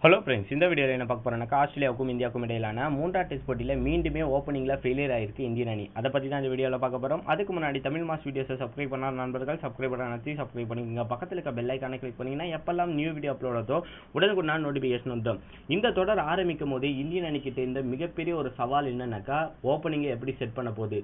Hello friends, இந்த வீடியோவில் என்ன பார்க்க போகிறோம்னா ஆஸ்திரேலியாவுக்கும் இந்தியாவுக்கும் இடையிலான மூன்றாம் டெஸ்ட் போட்டியில் மீண்டுமே ஓப்பனிங்கில் ஃபெயிலியர் ஆயிருக்கு இந்தியன் அணி. அதை பற்றி தான் இந்த வீடியோவில் பார்க்க போகிறோம். அதுக்கு முன்னாடி தமிழ் மாஸ் வீடியோஸை சப்ஸ்கிரைப் பண்ணாத நண்பர்கள் சப்ஸ்கிரைப் பண்ணி சப்ஸ்கிரைப் பண்ணிக்கோங்க. பக்கத்தில் இருக்க பெல் ஐக்கானை கிளிக் பண்ணிங்கன்னா எப்பெல்லாம் நியூ வீடியோ அப்லோட் ஆகுதோ உடனுக்குடன் நோட்டிஃபிகேஷன் வந்துடும். இந்த தொடர் ஆரம்பிக்கும் போது இந்தியன் அணிக்கிட்ட இருந்த மிகப்பெரிய ஒரு சவால் என்னன்னாக்கா ஓப்பனிங்கை எப்படி செட் பண்ண போகுது.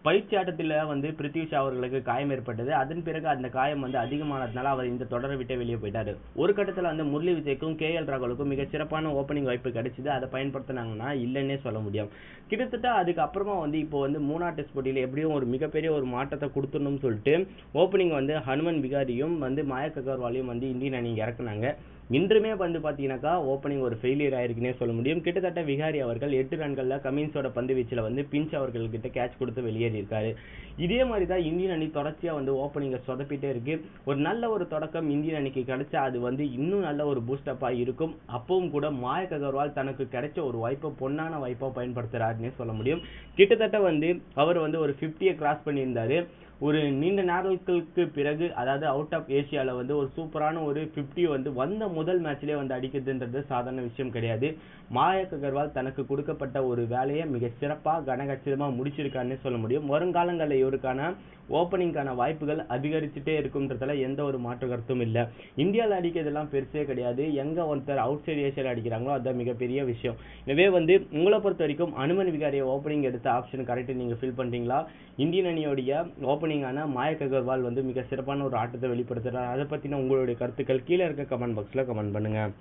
பயிற்சி ஆட்டத்தில் பிருத்வி ஷா அவர்களுக்கு காயம் ஏற்பட்டது. அதன் பிறகு அந்த காயம் அதிகமானதுனால அவர் இந்த தொடரை விட்டு வெளியே போயிட்டாரு. ஒரு கட்டத்தில் முரளி விஜய்க்கும் KL ராகுலுக்கும் மிக சிறப்பான ஓப்பனிங் வாய்ப்பு கிடைச்சது. அதை பயன்படுத்தினாங்கன்னா இல்லைன்னே சொல்ல முடியும். கிட்டத்தட்ட அதுக்கப்புறமா இப்போ மூணாம் டெஸ்ட் போட்டியில் எப்படியும் ஒரு மிகப்பெரிய ஒரு மாற்றத்தை கொடுத்துடணும்னு சொல்லிட்டு ஓப்பனிங் ஹனுமன் விகாரியும் மயக் அகர்வாலையும் இந்தியன் அணி இறக்குனாங்க. இன்றுமே பார்த்தீங்கன்னாக்கா ஓப்பனிங் ஒரு ஃபெயிலியர் ஆயிருக்குன்னே சொல்ல முடியும். கிட்டத்தட்ட விகாரி அவர்கள் 8 ரன்களில் கமின்ஸோட பந்து வீச்சில் பிஞ்ச் அவர்கள்கிட்ட கேட்ச் கொடுத்து வெளியேறி இருக்காரு. இதே மாதிரி தான் இந்தியன் அணி தொடர்ச்சியாக ஓப்பனிங்கை சொதப்பிட்டே இருக்கு. ஒரு நல்ல ஒரு தொடக்கம் இந்தியன் அணிக்கு கிடைச்சா அது இன்னும் நல்ல ஒரு பூஸ்டப்பாக இருக்கும். அப்பவும் கூட மயக் அகர்வால் தனக்கு கிடைச்ச ஒரு வாய்ப்பை பொன்னான வாய்ப்பாக பயன்படுத்துறாருன்னே சொல்ல முடியும். கிட்டத்தட்ட அவர் ஒரு 50-யை கிராஸ் பண்ணியிருந்தாரு. ஒரு நீண்ட நாட்களுக்கு பிறகு, அதாவது அவுட் ஆஃப் ஏசியாவில் ஒரு சூப்பரான ஒரு 50 வந்த முதல் மேட்ச்லேயே அடிக்கிறதுன்றது சாதாரண விஷயம் கிடையாது. மயக் அகர்வால் தனக்கு கொடுக்கப்பட்ட ஒரு வேலையை மிக சிறப்பாக கனகச்சிதமாக முடிச்சிருக்காருன்னு சொல்ல முடியும். வருங்காலங்களில் இவருக்கான ஓப்பனிங்கான வாய்ப்புகள் அதிகரிச்சுட்டே இருக்கும்ன்றதுல எந்த ஒரு மாற்று கருத்தும் இல்லை. இந்தியாவில் அடிக்கிறதுலாம் பெருசே கிடையாது. எங்கே ஒருத்தர் அவுட் சைட் ஏசியாவில் அடிக்கிறாங்களோ அதுதான் மிகப்பெரிய விஷயம். எனவே உங்களை பொறுத்த வரைக்கும் ஹனுமன் விகாரியை ஓப்பனிங் எடுத்த ஆப்ஷன் கரெக்டாக நீங்கள் ஃபீல் பண்ணுறீங்களா? இந்தியன் அணியோடைய ஓப்பனிங்கான மயக் அகர்வால் மிக சிறப்பான ஒரு ஆட்டத்தை வெளிப்படுத்துகிறார். அதை பற்றின உங்களுடைய கருத்துக்கள் கீழே இருக்க கமெண்ட் பாக்ஸில் கமெண்ட் பண்ணுங்கள்.